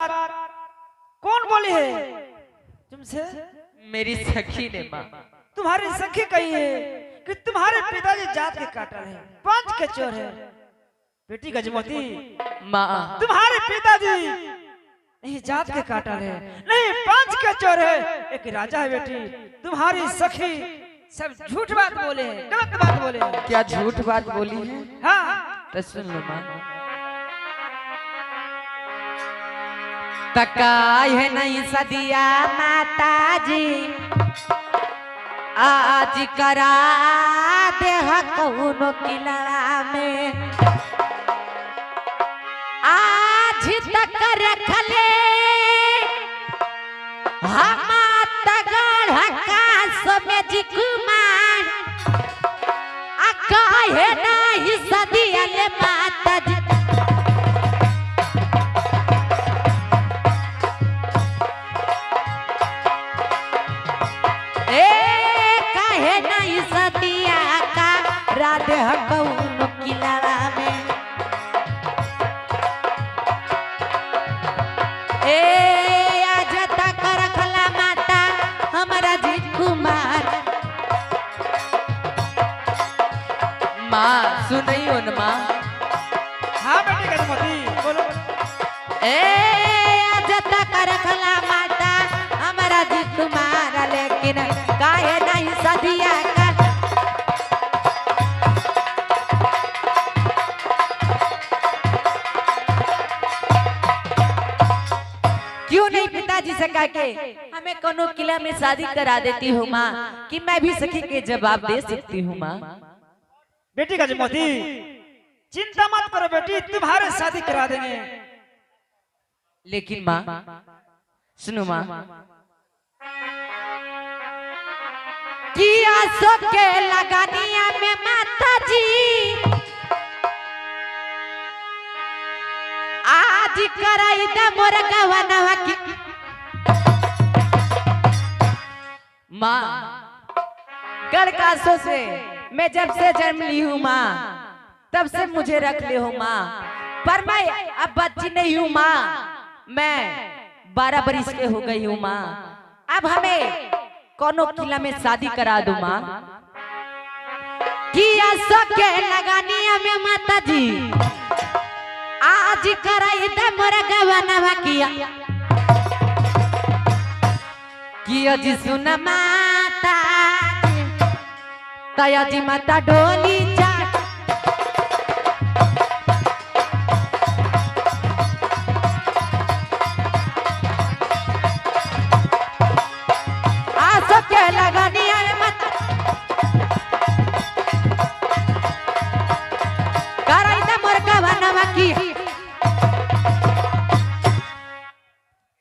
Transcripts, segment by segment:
बात कौन बोली है तुमसे? मेरी सखी ने माँ। तुम्हारी सखी कही है कि तुम्हारे पिताजी जात के काटल है, पंच के चोर है। बेटी गजमती माँ, तुम्हारे पिताजी नहीं जात के काटल है, नहीं पंच के चोर है, एक राजा है। बेटी तुम्हारी सखी सब झूठ बात बोले हैं, गलत बात बोले हैं। क्या झूठ बात बोली है? हाँ तो सुन लो माँ। तकाय है नहीं सदिया माता जी, आज करा दे कौनो किला में, आज तक रखले हम तगड़ हकास में जिकुमार, काहे नहीं सदिया ले माता जी। काहे नहीं सदिया का राधे कौनो किला में, आज तक रखला माता हमारा जी कुमार। माँ सुनई हो न माँ? हाँ बेटी गजमती बोलो। आज तक रखला माता हमारा जी कुमार, लेकिन काहे नहीं सदिया का। क्यों नहीं पिताजी से कह के हमें कोनो किला में शादी करा देती हूँ माँ, कि मैं भी सखी के जवाब दे सकती हूँ माँ। बेटी गजमती चिंता मत करो बेटी, तुम्हारे शादी करा देंगे। लेकिन माँ सुनो माँ, किया सबके लगानिया में माता जी, आज कराई दे मोर गवनवा की। माँ गड़कासों से मैं जब से जन्म ली हूँ माँ, तब से मुझे रख ले हो माँ, पर मैं अब बच्ची नहीं हूँ माँ, मैं 12 बरिस के हो गई हूँ माँ। अब हमें कोनो किला में शादी करा दो माँ। किया सबके लगानिया में माता जी, आज कराई दे मोर गवनवा किया जी सुन माता जी, तया जी माता डोली जा, आसो के लगानिया में माता कराई दे मोर गवनवा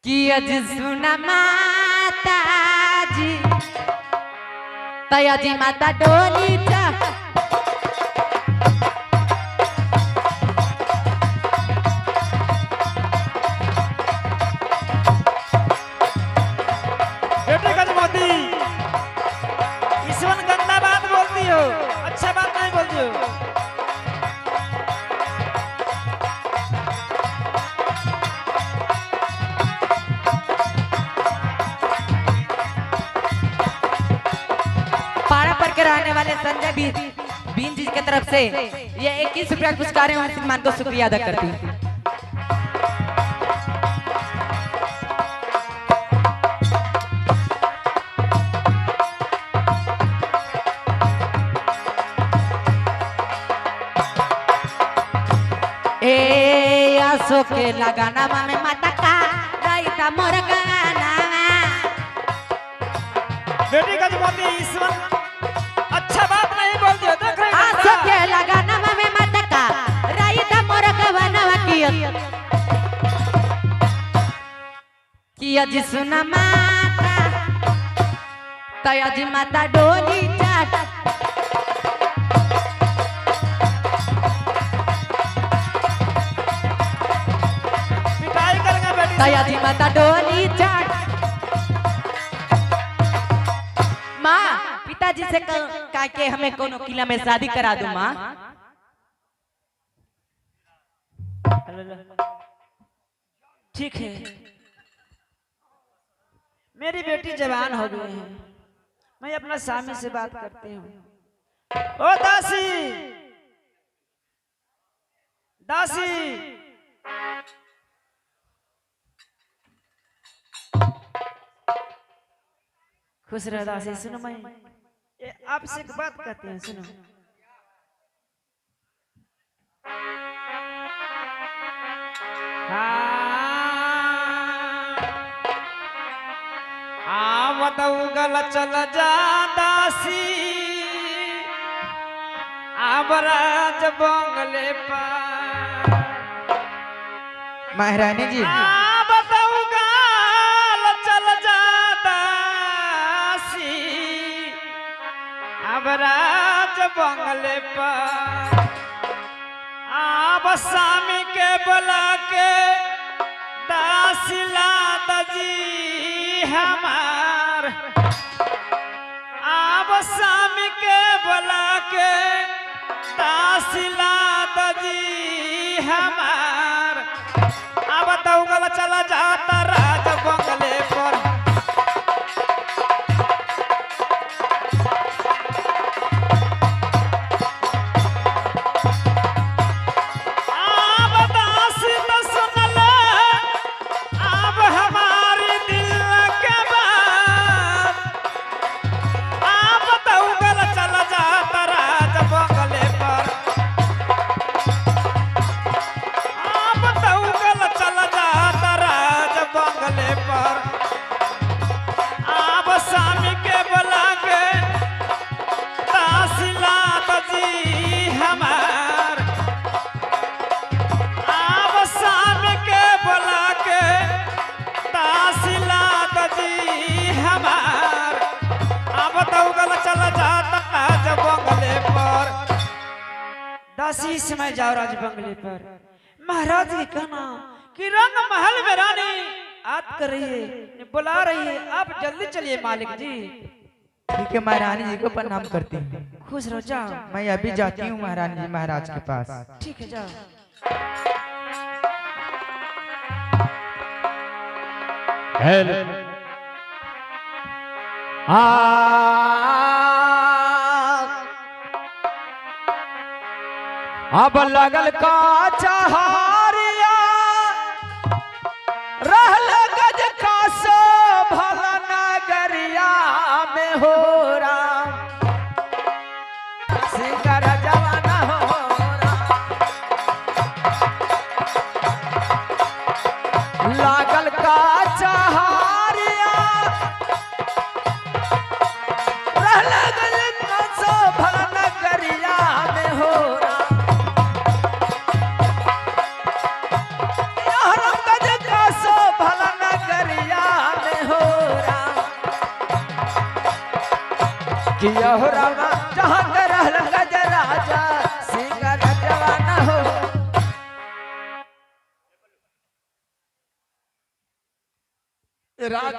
किया जी सुन माता जी, तया जी माता डोली जा, बेटी गजमती ईश्वर गंदा बात बोलती हो, अच्छा बात नहीं बोलती हो। पारा पर के रहने वाले संजय बीन जी की तरफ से ये 21 रुपया पुरस्कार है, श्रीमान को शुक्रिया अदा करती हूँ। आसो के लगाना में माता का राइता मोर गाना। बेटी गजमती ईश्वर अच्छा बात नहीं बोलती हो, देख रही हो? आसो के लगाना में माता का राइता मोर गाना किया जी सुना माता, तया जी माता डोली चाट, तया जी माता डोली चाट। माँ पिताजी से कह के हमें कोनो किला में शादी करा दो माँ। ठीक है, मेरी बेटी जवान हो गई है, मैं अपना स्वामी से बात करती हूँ। ओ दासी, दासी, खुश रह दासी। सुनो, मैं आपसे एक बात कहती हूँ, सुनो। बताऊगल चल जा दासी, आबराज बंगले पर। महारानी जी, बताऊगल चल जा दासी, आबराज बंगले पर। आब स्वामी के बुला के दासिला दजी हमार। आब स्वामी के बुला के दासिला दजी हमार। अब दौगल चला जाता राज बंगले पर। दासी समय जाओ राज बंगले पर। महाराज ने कहना कि रंग महल में रानी आप कर रही है, बुला रही है, आप जल्दी चलिए मालिक जी। ठीक है, महारानी जी को प्रणाम करती हूँ। खुश रहो, जाओ। मैं अभी जाती हूँ महारानी जी महाराज के पास। ठीक है, जाओ। अब लगल का चहारिया रहल गज का सो भला नगरिया में हो राम। सिंगर जवाना हो राम। लागल का चहारिया रहल गज का सो भला नगरिया में हो राम। किया हो रामा जहाँ के रहल गज राजा सिंगर जवाना हो। राज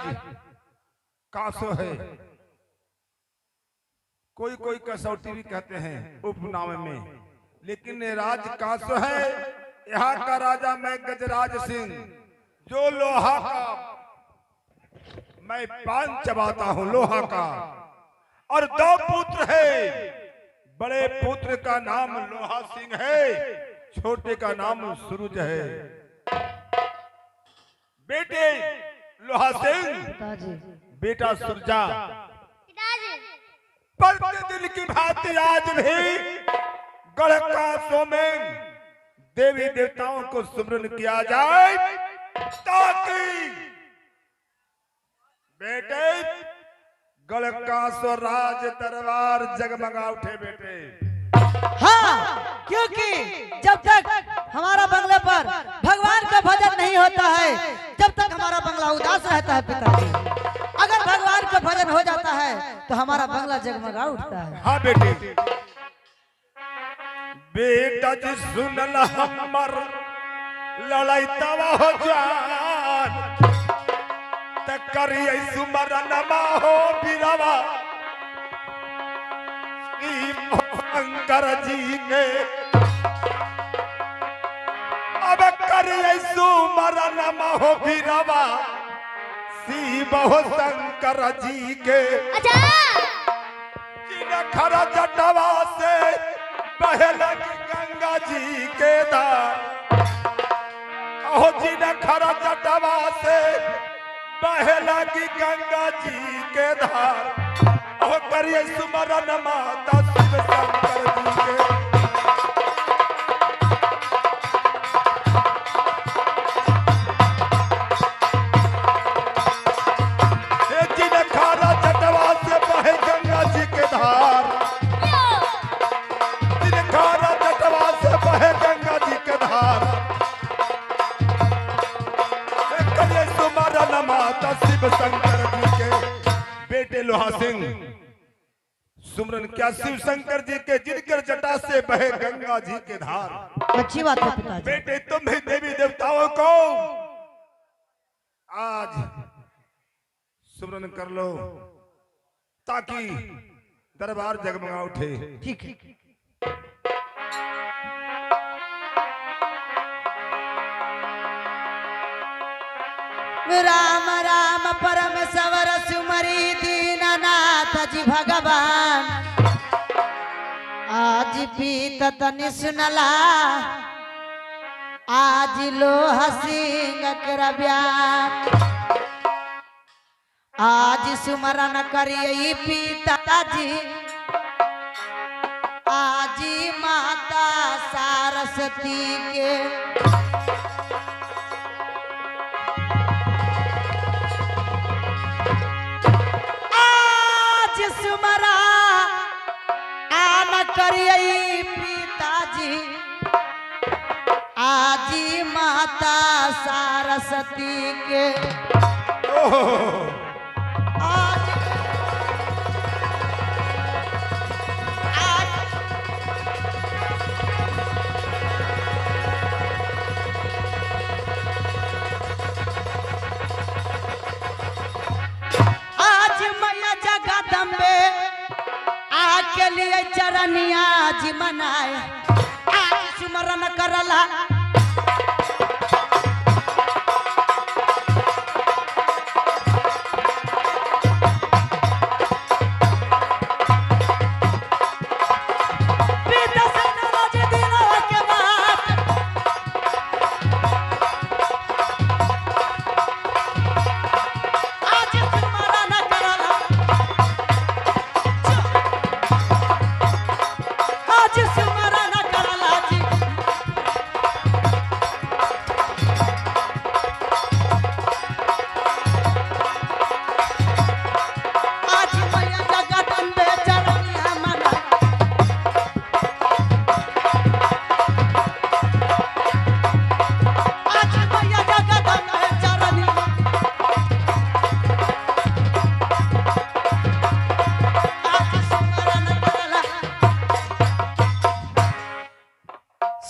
कासो है, कोई कोई कसौटी भी कहते हैं उपनाम में, लेकिन ये राज कासो है। यहाँ का राजा मैं गजराज सिंह, जो लोहा का मैं पान चबाता हूँ लोहा का। और दो पुत्र है, बड़े पुत्र का नाम लोहा सिंह है, छोटे का नाम सूरज है। बेटे लोहा सिंह, बेटा सुरजा। प्रतिदिन की भांति आज भी गढ़ कासों में देवी देवताओं को सुमरन किया जाए, ताकि बेटे गढ़ कासो राज दरबार जगमगा उठे बेटे। हाँ, क्योंकि जब तक हमारा बंगले पर भगवान का भजन नहीं होता है, जब तक हमारा बंगला उदास रहता है पिताजी। अगर भगवान का भजन हो जाता है तो हमारा बंगला जगमगा उठता है। हाँ बेटे, बेटा जी सुन ल हमर लड़ाई तवा हो जान, करिए सुमरन हो बिरवा शंकर जी के। अब करिए सुमरन महो भीरवा शिव हो शंकर जी के खरा जटवा से बहे लगी गंगा जी के धार अहो जी ने खरा जटवा से बहे लगी गंगा जी के धार अहो करिए सुमरन माता शिव शंकर जी के शिव शंकर जी के बेटे लोहा सिंह सुमरन क्या शिव शंकर जी के जिनकर जटा से बहे गंगा जी के धार। अच्छी बात है पिताजी। बेटे तुम भी देवी देवताओं को आज सुमरन कर लो ताकि दरबार जगमगा उठे। ठीक है। राम राम परमेश्वर सुमरी दीननाथ जी भगवान आज पीत तनि सुनला आज लोहा सिंह कर बयान आज सुमरन करिए पिताजी आज माता सरस्वती के सुमरा आन करिए पिताजी आजी माता सरस्वती के आज मैया जगदम्बे आके लिए चरनिया जी मनाए आज सुमरन करला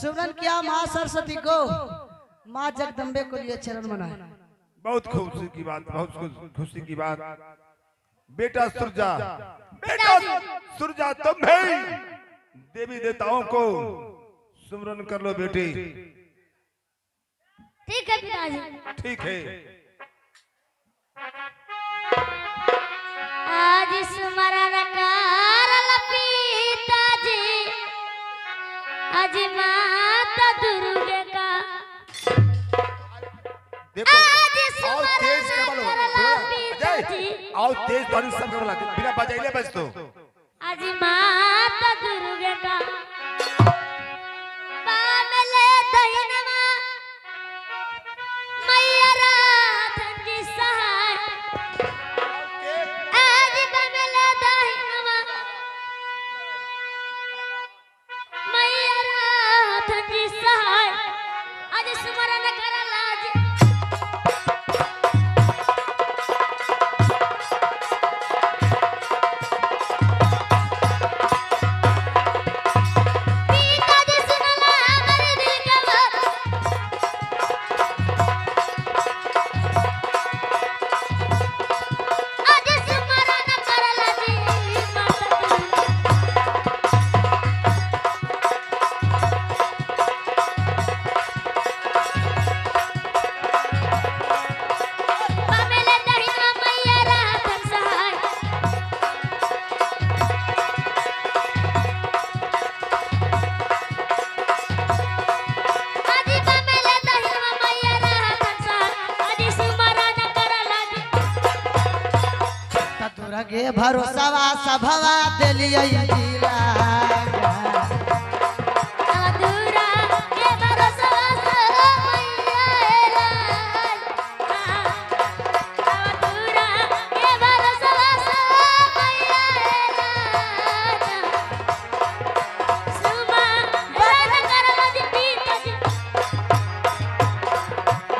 सुमरन किया माँ सरस्वती को माँ जगदम्बे को लिए चरण मनाए। बहुत खुशी की बात, बहुत खुशी की बात। बेटा सुरजा, बेटा सुरजा तुम भी देवी देवताओं को सुमरन कर लो बेटी। ठीक है पिताजी। ठीक है। आज सुमरन करल पिताजी आज माता दुर्गे का देखो आज आओ तेज कर बोलो पिताजी आओ तेज ध्वनि सब कर बोला बिना बजाइले बज तो आज माता दुर्गे का पामले दहिनमा मैया राधन जी सहाय आज पामले दहिनमा मैया राधन जी सहाय आज सुमरन करला जी लगे भरोसावा सभवा दिलियै जिला अधूरा के भरोसा मैया अधूरा के भरोसा मैया सुमा बरन करला जी पीत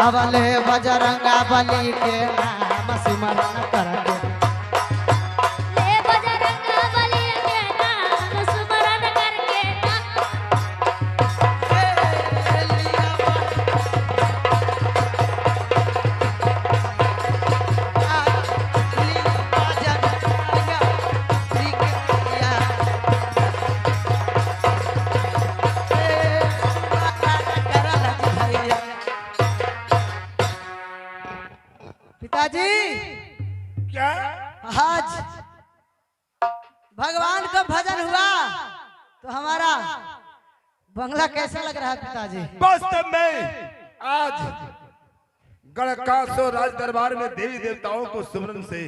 अवले बजरंगा बली के नाम सिमरन करके ले बजरंगा बली के नाम सुमरन करके पिताजी क्या? आज भगवान का भजन हुआ तो हमारा बंगला कैसा लग रहा है पिताजी? वास्तव में आज गढ़ कासो राज दरबार में देवी देवताओं को सुमरन से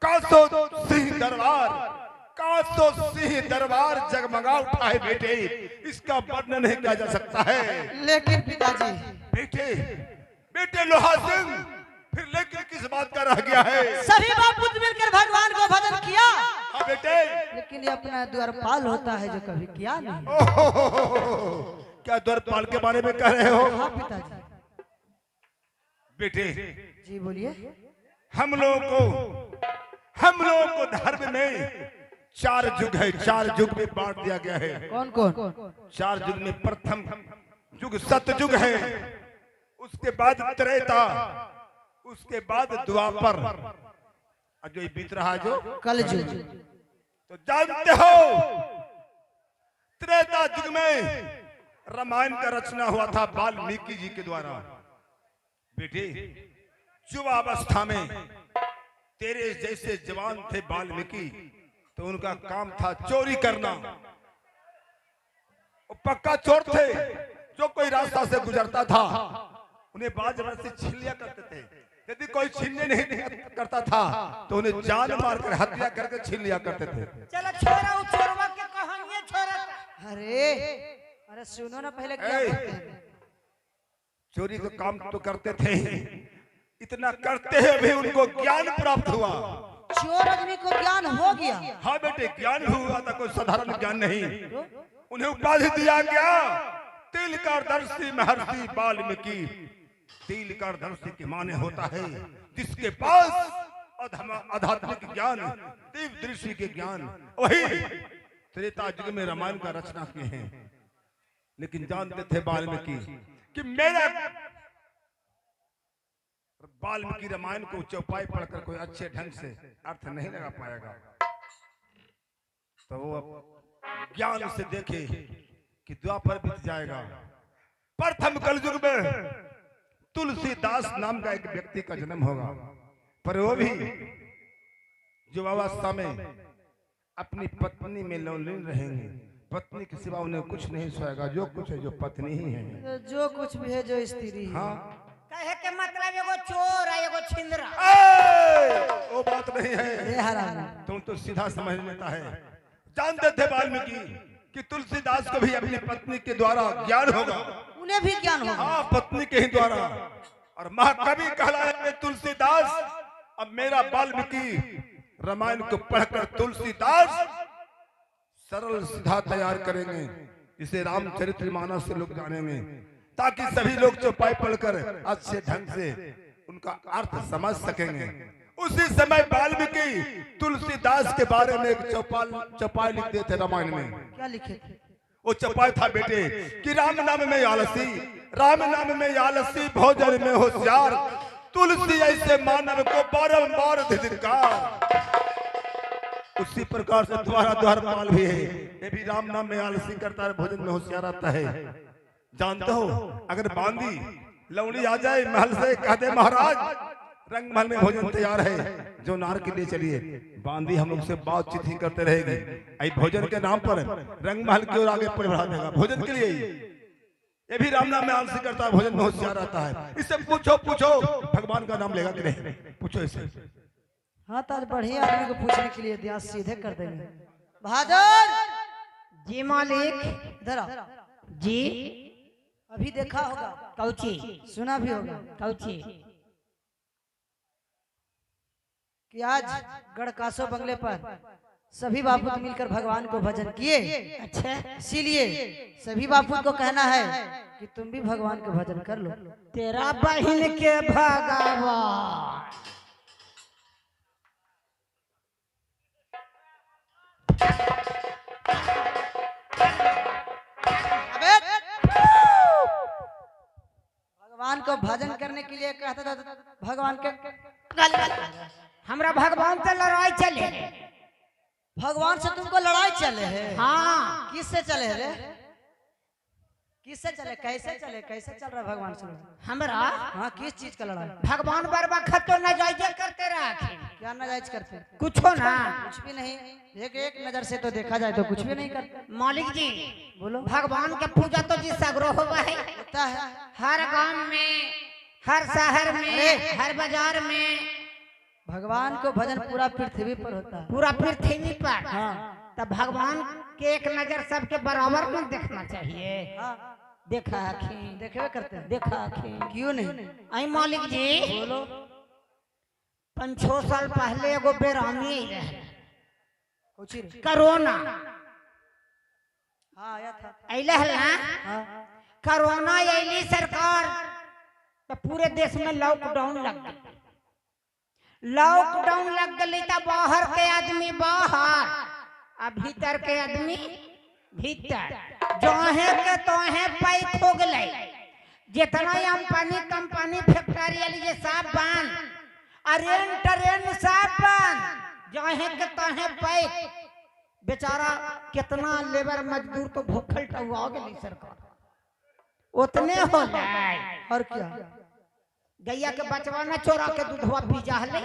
कासो सिंह दरबार कासो सिंह दरबार जगमगा उठा है बेटे। इसका वर्णन नहीं किया जा सकता है। लेकिन पिताजी बेटे बेटे लोहा सिंह, फिर लेकिन किस बात का रह गया है? सभी बाप पुत्र मिलकर भगवान को भजन किया, हाँ बेटे। लेकिन ये अपना द्वारपाल होता है जो कभी किया नहीं। ओहो, क्या द्वारपाल के बारे में कह रहे हो? हाँ पिताजी। बेटे जी बोलिए। हम लोगों को धर्म में 4 युग है, 4 युग में बांट दिया गया है। कौन कौन? 4 युग में प्रथम युग सतयुग है, उसके बाद त्रेता, उसके बाद द्वापर, और जो ये बीत रहा है जो कलयुग। तो जानते हो त्रेता युग में रामायण का रचना हुआ था वाल्मीकि जी के द्वारा। बेटे युवावस्था में तेरे जैसे जवान थे वाल्मीकि, तो उनका काम था चोरी करना। वो पक्का चोर थे, जो कोई रास्ता से गुजरता था उन्हें बाज से छीन लिया करते थे। यदि कोई छीनने नहीं करता था तो उन्हें जान मारकर हत्या करके छीन लिया करते थे। चलो छोरा चोरवा के कहानी छोरा। अरे सुनो ना पहले क्या ए, करते हैं। चोरी का काम तो करते थे, इतना करते हैं भी उनको ज्ञान प्राप्त हुआ। चोर आदमी को ज्ञान हो गया। हाँ बेटे, ज्ञान हुआ था, कोई साधारण ज्ञान नहीं। उन्हें उपाधि दिया गया तिलकारदर्शी महर्षि वाल्मीकि। तिलकारदर्शी के माने होता है जिसके पास आध्यात्मिक ज्ञान, दिव्य दृष्टि के ज्ञान। वही त्रेता युग में रामायण का रचना किए हैं। लेकिन जानते थे वाल्मीकि कि मेरा वाल्मीकि रामायण को चौपाई पढ़कर कोई अच्छे ढंग से अर्थ नहीं लगा पाएगा। तो वो ज्ञान से देखे कि द्वापर बीत जाएगा। प्रथम कलयुग में तुलसीदास नाम का एक व्यक्ति का जन्म होगा, पर वो भी युवावस्था में अपनी पत्नी में लौलीन रहेंगे। पत्नी के सिवा उन्हें कुछ नहीं सोएगा। जो कुछ है जो पत्नी ही है। जो कुछ भी है जो स्त्री है। हाँ, कहे के मतलब एगो चोर है एगो छिंदरा। वो बात नहीं है। अरे हराम। तुम तो सीधा समझ लेता है। जानते थे वाल्मीकि कि तुलसीदास को भी अपनी पत्नी के द्वारा ज्ञान होगा। उन्हें भी ज्ञान होगा। हाँ, पत्नी के ही द्वारा। और महाकवि कहलाए तुलसीदास। अब मेरा वाल्मीकि रामायण को पढ़कर तुलसीदास सरल सीधा तैयार करेंगे, जिसे रामचरितमानस से लोग जानेंगे, ताकि सभी लोग चौपाई पढ़कर अच्छे ढंग से उनका अर्थ समझ सकेंगे। उसी समय वाल्मीकि तुलसीदास के बारे में एक चौपाई लिख देते रामायण में। क्या लिखे थे? वो चौपाई था बेटे कि राम नाम में आलसी, राम नाम में आलसी, भोजन में होशियार, तुलसी ऐसे मानव को बारंबार धिक्कार। उसी प्रकार से द्वारा द्वारपाल भी है, ये भी राम नाम में आलसी करता है, भोजन में होशियार आता है। जानते हो, अगर बांदी लौड़ी आ जाए महल से, कह दे महाराज रंग महल में भोजन तैयार है, जो नार के लिए चलिए। बांदी हम लोग से बातचीत ही करते रहेगी। आई भोजन के नाम पर रंग महल की ओर आगे बढ़ा देगा भोजन के लिए। ये भी राम नाम में आलसी करता है, भोजन में होशियार आता है। इससे पूछो भगवान का नाम लेगा कि नहीं? पूछो इसे। हाँ तो आज बढ़िया आदमी को पूछने के लिए दिया, सीधे कर देंगे। बहादुर जी मालिक। इधर आओ। जी अभी देखा होगा, कौची सुना भी होगा कौची। कि आज गढ़कासो बंगले पर सभी बापू मिलकर भगवान को भजन किए। अच्छा इसीलिए सभी बापू को कहना है कि तुम भी भगवान को भजन कर लो। तेरा बहन के भगवान। भगवान को भजन करने के लिए कहता था भगवान के हमरा भगवान से लड़ाई चले। भगवान से तुमको लड़ाई चले है? हाँ किससे चले रे? किससे चले, कैसे चले, कैसे चल रहा है भगवान से? हमरा हाँ किस चीज का लड़ाई? भगवान बरबा खतो न जायजे करते रखे। क्या नाजायज करते? कुछो ना, कुछ भी नहीं। एक एक नजर से तो देखा जाए तो कुछ भी नहीं करते। मालिक जी बोलो। भगवान का पूजा तो जी सगरो होगा है। होता है हर गांव में, हर शहर में, हर बाजार में। भगवान को भजन पूरा पृथ्वी पर होता है। पूरा पृथ्वी पर। हाँ तब भगवान के एक नजर सबके बराबर में देखना चाहिए। हाँ देखा आखिर, देखे करते हैं। देखा आखिर। क्यों नहीं? आई मालिक जी बोलो। 5-6 साल पहले एगो बेरामी रहे, कुछ कोरोना हाँ आया था। अइले हल ना। हाँ कोरोना अइली सरकार तो पूरे देश में लॉकडाउन लग गई। लॉकडाउन लग गई तो बाहर के आदमी बाहर, अब भीतर के आदमी भीतर। जहे के तोहे पैक हो गए। जितना अंपानी कंपनी फैक्ट्री वाली ये सब बंद, अरेन ट्रेन सब बंद। जहे के तोहे पैक। बेचारा कितना लेबर मजदूर तो भूखल टुआ गई सरकार। उतने हो जाए और क्या? गैया के बचवा न चोरा के दूधवा पी जाहले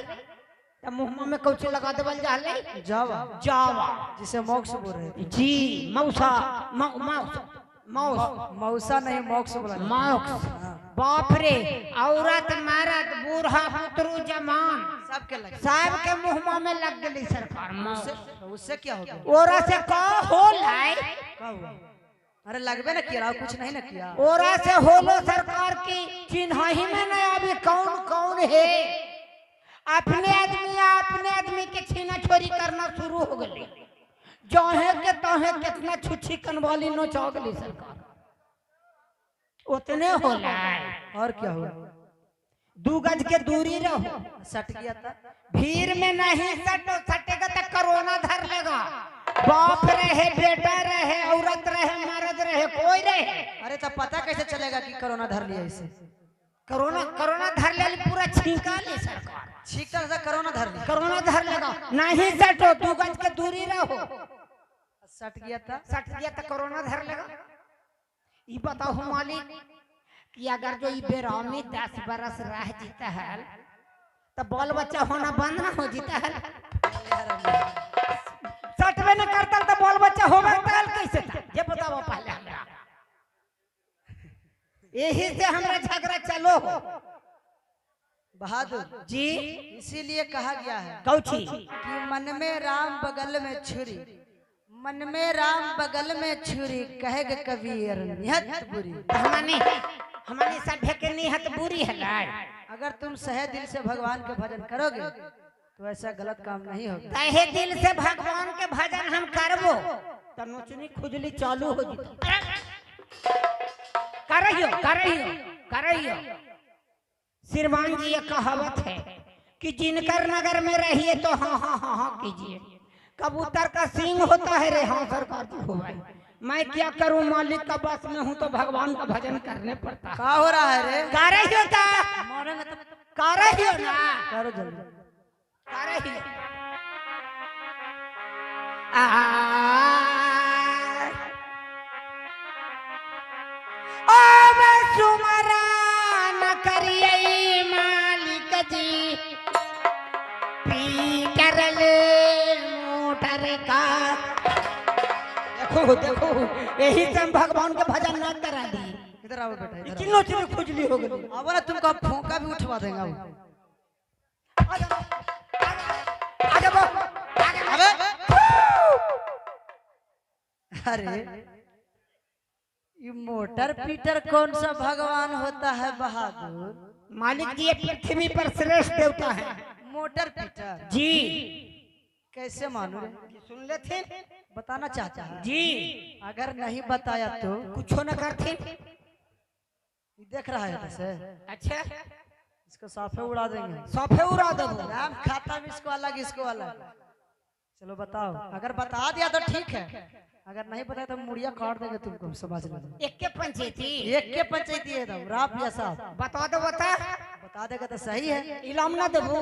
त मुंह में कौची लगा देवल जाहले। जावा जावा जिसे मोक्ष बोल रहे थे। जी मौसा मौस मौस मौसा नहीं मोक्ष बोला। मौस। बाप रे, औरत मर्द बूढ़ा पुत्रु जवान सबके लगे। सबके मुंह में लग गई सरकार। उससे क्या हो गया? ओरा से का हो लाए? क्या हुआ? अरे लगबे ना किया, कुछ नहीं ना किया। ओरा से होलो सरकार की चिन्ह ही में नहीं अभी कौन कौन है। अपने आदमी के छीना छोरी करना शुरू हो गई। जहे के तहे कितना छुच्छी कनवाली नोचा गई सरकार। उतने हो और क्या हुआ? 2 गज के दूरी रहो। सट गया था। भीड़ में नहीं सटो, सटेगा तो कोरोना धर लेगा। बाप रहे, बेटा रहे, औरत रहे, मर्द रहे, कोई रहे। अरे तब पता कैसे चलेगा कि कोरोना धर लिया इसे? कोरोना धर ले, पूरा छींका ले सरकार। छींकता था कोरोना धर लिया। कोरोना धर लेगा। नहीं सटो, 2 गज के दूरी रहो। सट गया था। सट गया तो कोरोना धर लेगा। ये बताओ मालिक कि अगर जो ये बेरामी 10 बरस रह जीता है तो बाल बच्चा होना बंद ना हो जीता है। सटवे न करता तो बाल बच्चा होवे कैसे था? ये बताओ पहले हमरा। यही से हमरा झगड़ा चलो। बहादुर जी इसीलिए कहा गया है कौची कि मन में राम बगल में छुरी, मन में राम बगल में छुरी, कहेगा कबीर निहत बुरी। हमारी सभ्य के निहत बुरी है। अगर तुम सहे दिल से भगवान के भजन करोगे तो ऐसा गलत काम नहीं होगा। सहे दिल से भगवान के भजन हम करबो तो नोचनी खुजली चालू हो जीती। करहियो। श्रीमान जी ये कहावत है कि जिनकर नगर में रहिए तो हाँ हाँ हाँ हाँ कीजिए। कबूतर का सींग होता है रे। हाँ सरकार जी हो भाई, मैं क्या करूं, मालिक का बस में हूं तो भगवान का भजन करने पड़ता है। क्या हो रहा है रे? करहियो ता मारेंगे तो करहियो ना, करो जल्दी। करहियो। सुमरा न करिए मालिक जी, पी करल मोटर का। देखो यही से हम भगवान के भजन न करा दी। इधर आओ बेटा, इधर किलो चिलो खुजली हो गई। अब ना तुमको फूंका भी उठवा देंगे। अब अबे अरे ये मोटर पीटर कौन सा भगवान होता है बहादुर? मालिक जी ये पृथ्वी पर श्रेष्ठ देवता है मोटर पीटर जी। कैसे मालूम? सुन ले थे बताना चाहता है जी, अगर नहीं बताया तो कुछ न करते। ये देख रहा है कैसे अच्छा इसको साफे उड़ा देंगे। सफे उड़ा दो। नाम खाता भी इसको अलग इसको अलग। चलो बताओ, अगर बता दिया तो ठीक है, अगर नहीं बताया तो मुड़िया काट देंगे तुमको, समझ लो। एक के पंचायती एक के पंचायती है एकदम राफ या साफ। बता दो बता देगा तो सही है। इलाम ना देबू।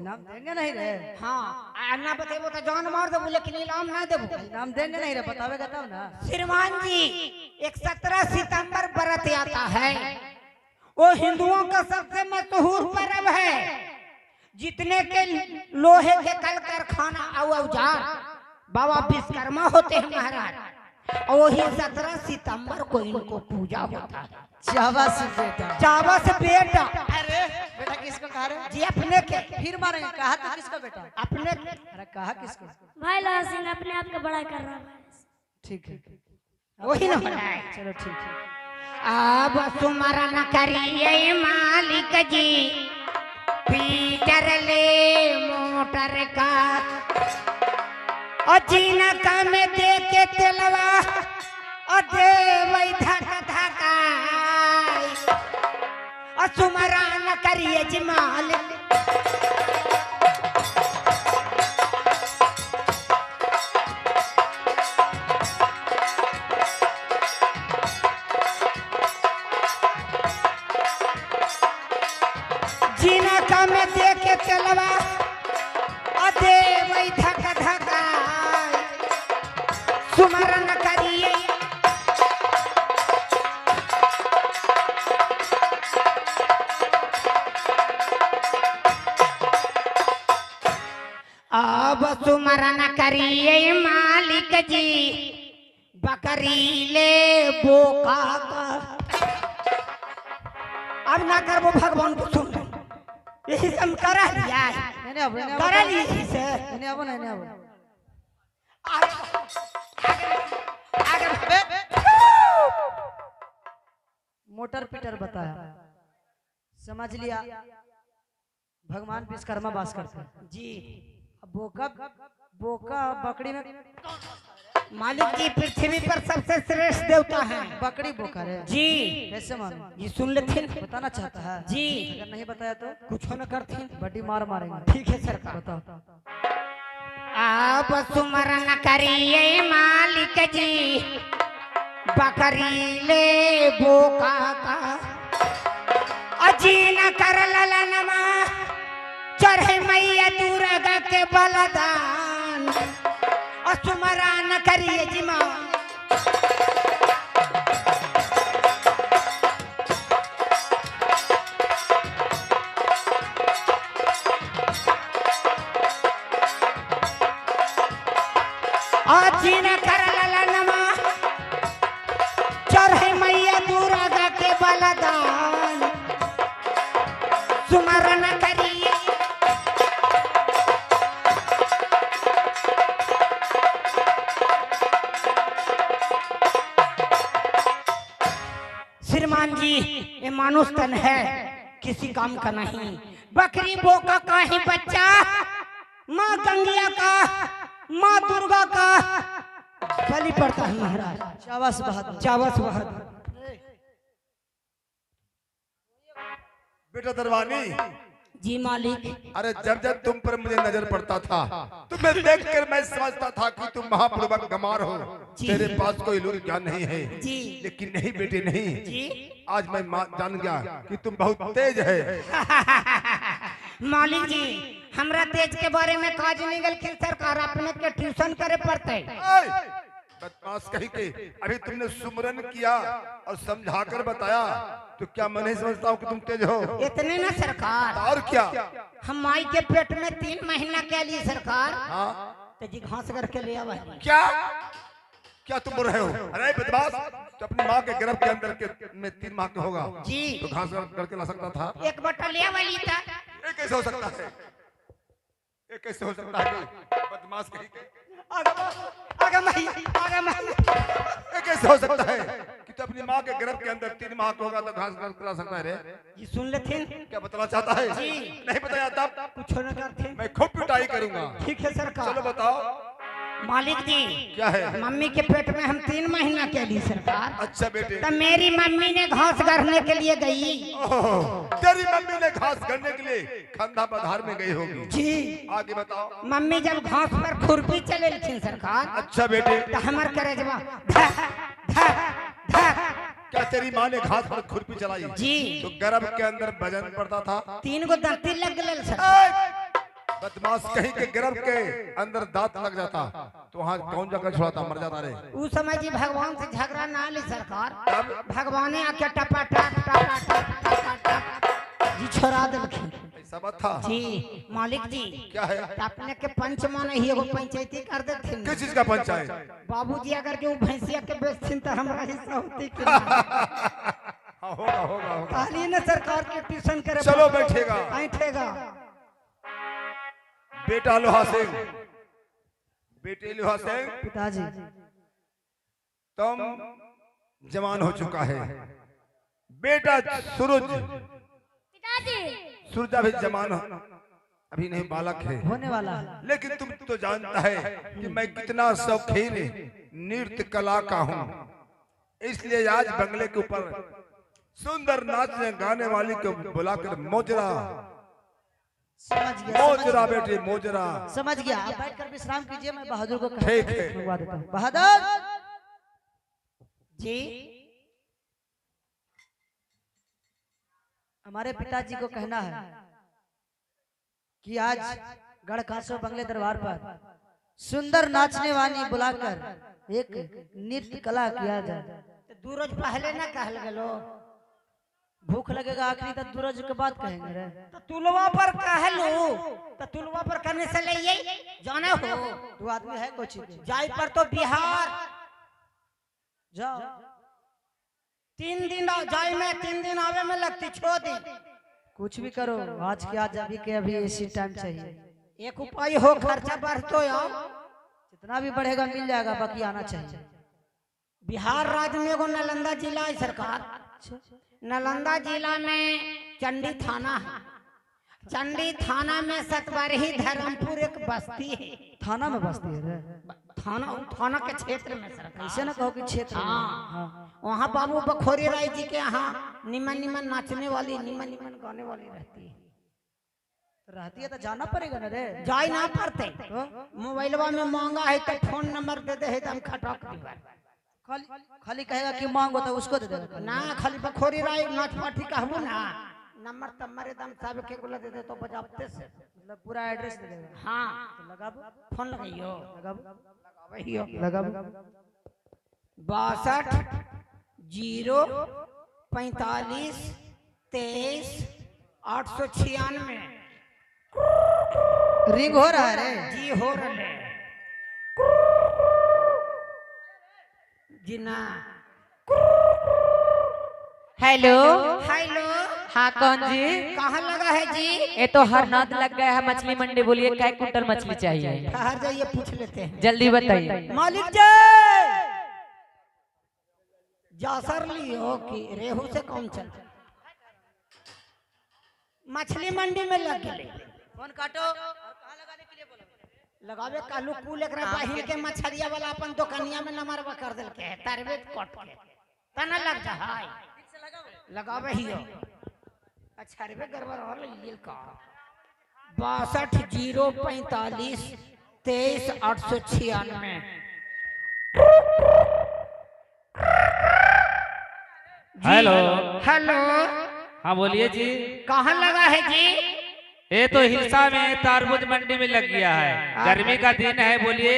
नाम देंगे नहीं रे, हाँ ना बतेबो तो जान मार देबू, लेकिन इलाम ना देबू। नाम देंगे नहीं रे, बतावेगा तब ना। श्रीमान जी एक 17 सितंबर व्रत आता है, वो हिंदुओं का सबसे मशहूर पर्व है। जितने के लोहे के कल कारखाना और औजार बाबा विश्वकर्मा होते हैं महाराज, और वही 17 सितंबर को इनको पूजा होता है। शाबाश बेटा। चावस बेटा। अरे बेटा किसको कहा रे? जी अपने के। फिर मारेंगे, कहा तो किसको बेटा? अपने के। अरे कहा किसको? भाई लाल सिंह अपने आप का बड़ा कर रहा है। ठीक है वही ना है। चलो ठीक है। अब सुमरन करिए मालिक जी, पीटर ले मोटर का, और जीना का में दे के तेलवा, और दे वही धका धका, और सुमरन करिए जी मालिक। जीना का में दे के तेलवा, अदे वही धका धका, सुमरन करिए। अब सुमरन करिए मालिक जी, बकरी ले बोका का। अब ना करबो भगवान को सुन, यही सब करा लिया है। नहीं अब नहीं करा ली यही से। नहीं अब नहीं अब आगे मोटर पीटर बताया, समझ लिया। भगवान विश्वकर्मा वास करते हैं जी। अब बोका बोका बकरी में मालिक जी पृथ्वी पर सबसे श्रेष्ठ देवता है बकरी बोका रे जी। कैसे मालूम? ये सुन लेते बताना चाहता है जी। अगर नहीं बताया तो कुछ न करते। बड़ी मार मारेंगे। ठीक है सरकार। बताओ। आप सुमरन करिए मालिक जी, बकरी ले बोका का, अजीन कर ललनमा, चढ़े मैया दुर्गा के बलदान, और सुमरन करिए जी माँ। अजीन कर ललनमा, चढ़े मैया दुर्गा के बलदान, सुमरन करिए। श्रीमान जी ये मानुष तन है, किसी काम का नहीं। बकरी बोका का ही बच्चा, माँ गंगिया का, माँ दुर्गा का बलि पड़ता है महाराज। शाबाश बहादुर। चावस बहादुर। बेटा दरवानी, जी मालिक। अरे जब जब तुम पर मुझे नजर पड़ता था, तुम्हें देखकर मैं समझता था कि तुम महापूर्वक गमार हो, तेरे पास कोई लूर ज्ञान नहीं है। जी। लेकिन नहीं बेटे नहीं, जी। आज मैं जान गया कि तुम बहुत तेज है। मालिक जी हमरा तेज के बारे में काज नहीं गल, सरकार अपने के ट्यूशन करे पड़ते। बदमाश कहीं के, अभी तुमने सुमरन किया और समझाकर बताया, तो क्या मैं नहीं समझता हूँ कि तुम तेज हो? इतने ना सरकार, और क्या? हम माई के पेट में 3 महीना के लिए सरकार, हाँ तो जी घास करके ले आवा। क्या क्या तुम बोल रहे हो? अरे बदमाश, तो अपनी माँ के गर्भ के अंदर के में 3 माह के होगा जी। तो घास करके ला सकता था। 1 बटा ले वाली था। ये कैसे हो सकता है? ये कैसे हो सकता है? बदमाश कहीं के। आगे मैं ये कैसे हो सकता है कि तू अपनी माँ के गर्भ के अंदर 3 माह का होगा तो घास घास खिला सकता है रे? ये सुन लेते क्या बताना चाहता है? जी। नहीं बताया तब कुछ न करते। मैं खूब पिटाई करूंगा। ठीक है सरकार। चलो बताओ मालिक जी, क्या है? मम्मी के पेट में हम 3 महीना के लिए सरकार। अच्छा बेटे, तब मेरी मम्मी ने घास गढ़ने के लिए गई। ओह, तेरी मम्मी ने घास करने के लिए खंडा पधार में गई होगी। जी। आगे बताओ। मम्मी जब घास पर खुरपी चले थी सरकार, अच्छा बेटे, तो हमार करेजवा धक धक धक। क्या तेरी माँ ने घास पर खुरपी चलाई? जी। तो गर्भ के अंदर वजन पड़ता था? 3 गो दांती लग गए सर। ए! बदमाश कहीं के गर्भ के अंदर दांत लग जाता तो वहाँ कौन जाकर छुड़ाता? मर जाता रे। उस समय जी भगवान से झगड़ा ना ली सरकार। भगवान आके टपा टप टपा टप टपा टप जी छोड़ा दिलखिन। ऐसा बात था? जी मालिक जी। क्या है? अपने के पंच माने ही एगो पंचायती कर देथिन। किस चीज का पंचायत? बाबूजी अगर के भैंसिया के बेचथिन तो हमरा हिस्सा होती कि ना? हाँ, होगा होगा होगा। कहलिए ना सरकार के ट्यूशन करे। चलो बैठेगा। बैठेगा। बेटा लोहा सिंह, बेटे लोहा सिंह, पिताजी तुम जवान हो चुका है। बेटा सूरज, पिताजी सूरज अभी जवान अभी नहीं, बालक है। होने वाला है। लेकिन तुम तो जानता है कि मैं कितना शौकीन नृत्य कला का हूँ। इसलिए आज बंगले के ऊपर सुंदर नाचने गाने वाली को बुलाकर मोजरा समझ गया, मोजरा बेटे मोजरा। समझ गया। आप बैठकर विश्राम कीजिए, मैं बहादुर को ठीक है। मंगवा देता हूँ। बहादुर जी। हमारे पिताजी को कहना है कि आज गढ़ कासो बंगले दरबार पर सुंदर नाचने वाली बुलाकर एक नृत्य कला किया जाए। तो 2 रोज पहले ना कहल गलो। भूख लगेगा आखिरी तक 2 रोज के बाद कहेंगे रे। तो तुलवा पर कहलू तो तुलवा पर करने से ले जाने हो। 2 आदमी है कुछ जाई पर तो बिहार जाओ। 3 दिन जाई में 3 दिन आवे में लगती 6 दिन। कुछ भी करो, आज के आज अभी के अभी इसी टाइम चाहिए। एक उपाय हो, खर्चा बढ़ तो आओ। जितना भी बढ़ेगा मिल जाएगा, बाकी आना चाहिए। बिहार राज्य में एगो नालंदा जिला है सरकार। नालंदा जिला में चंडी थाना है। चंडी थाना में सतबरही धर्मपुर एक बस्ती है। थाना में बसती है रे। थाना के क्षेत्र में सरकार। ऐसे ना कहो कि क्षेत्र में। हाँ। वहाँ बाबू बखोरी राय जी के यहाँ निमन निमन नाचने वाली, निमन निमन गाने वाली रहती है तो जाना पड़ेगा ना रे। जाई ना पड़ते। मोबाइलवा में मांगा है तो फोन नंबर दे दे है तो हम खटक दीवार। खाली कहेगा कि मांगो तो उसको दे देगा ना खाली बखोरी राय नाच पाठी कहबू ना, नंबर तम्बर एकदम सब के गुला दे दे तो बजाते से मतलब पूरा एड्रेस दे देगा। हाँ तो लगाबो, फोन लगाइयो लगाबो, लगाबो। 62 0 45 23 896। रिंग हो रहा है रे। जी हो रहे जी ना। हेलो। हेलो। हाँ कौन जी? कहाँ लगा है जी? ये तो हर नाद लग गया है मछली मंडी। बोलिए कै कुंटल मछली चाहिए? ठहर जाइए पूछ लेते हैं। जल्दी बताइए। मालिक जी जासर लियो कि रेहू से कौन चल? मछली मंडी में लग गए। फोन काटो और कहाँ लगाने के लिए बोला? लगावे कालू कुल एकरा बहिन के मछरिया वाला अपन दुकानिया में नंबरवा कर देल के है तरवे कट के तना लग जा हाय लगावे हियो। अच्छा रे गड़बड़ हो लेल का 62 0 45 23 896। हेलो। हेलो। हाँ बोलिए जी। कहाँ लगा है जी? ये तो हिलसा में तरबूज मंडी में लग गया है। गर्मी का दिन है। बोलिए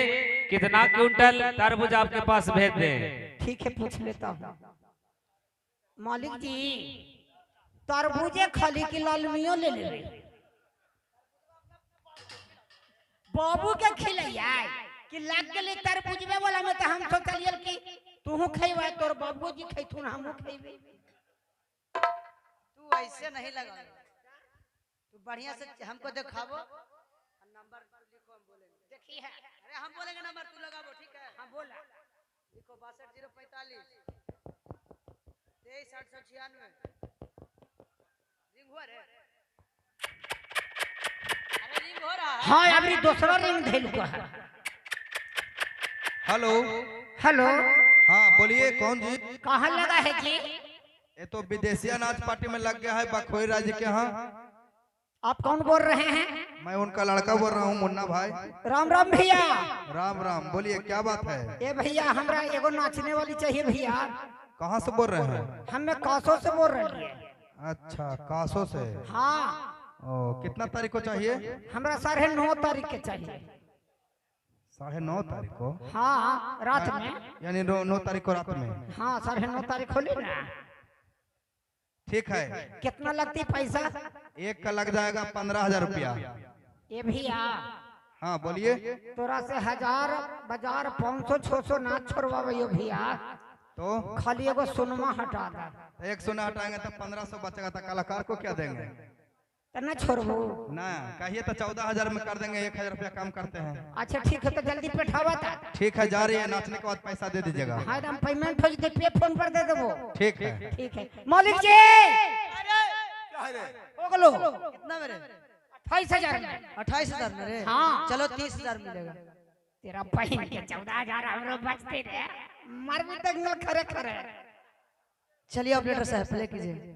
कितना क्विंटल तरबूज आपके पास भेज दें? ठीक है पूछ लेता हूँ। मालिक जी तरबूजे खाली की लालमियों ले ले बाबू के खिलैया कि लग गए तरबूज में बोला में तो हम सोचलिए कि तू खेबे तोर बाबू जी खैथुन हमहू खेबे। तू ऐसे नहीं लगा, तू बढ़िया से हमको दिखावो, नंबर लिखो, हम बोलेंगे। देखिए अरे हम बोलेंगे नंबर, तू लगाबो, ठीक है? हाँ बोला लिखो 62 045 23 896। रिंग हुआ रे? अरे रिंग हो रहा है। हाँ अभी दूसरा रिंग धैल को है। हेलो। हेलो हाँ बोलिए, कौन जी? कहाँ लगा है जी? ये तो विदेशी अनाज पार्टी में लग गया है बखोई राज्य के यहाँ। आप कौन बोल रहे हैं? मैं उनका लड़का बोल रहा हूँ, मुन्ना भाई। राम राम भैया। राम राम, बोलिए क्या बात है? ए भैया हमरा एगो नाचने वाली चाहिए भैया। कहाँ से बोल रहे हैं? हमें कासो से बोल रही है। अच्छा, कासो से। हाँ ओ, कितना तारीख को चाहिए? हमरा 9:30 तारीख के चाहिए। 9:30 तारीख को? हाँ रात में। यानी 9 तारीख को रात में? हाँ 9:30 तारीख होली ना। ठीक है। कितना लगती पैसा? एक का लग जाएगा 15,000 रुपया। ये भैया हाँ बोलिए। तोरा से 1000 बाजार 500 600 ना छोड़वाइयो भैया। तो खाली एगो सुनमा हटा दे। 1 सोना हटाएंगे तो 1500 बचेगा, तो कलाकार को क्या देंगे? तो ना छोड़बू। ना कहिए तो 14,000 में कर देंगे, 1,000 रुपया कम करते हैं। अच्छा ठीक है तो जल्दी पेठावा था। ठीक है, जा रही है, नाचने के बाद पैसा दे दीजिएगा। हाँ एकदम पेमेंट हो जाए पे फोन पर दे देबो। ठीक है। ठीक है मालिक जी। क्या है रे? हो गलो कितना मेरे? 28,000 में। 28,000 मेरे? हाँ। चलो 30,000 मिलेगा। तेरा बहन के 14,000 हमरो बचते रे। मर भी तक न खरे खरे। चलिए ऑपरेटर साहब प्ले कीजिए।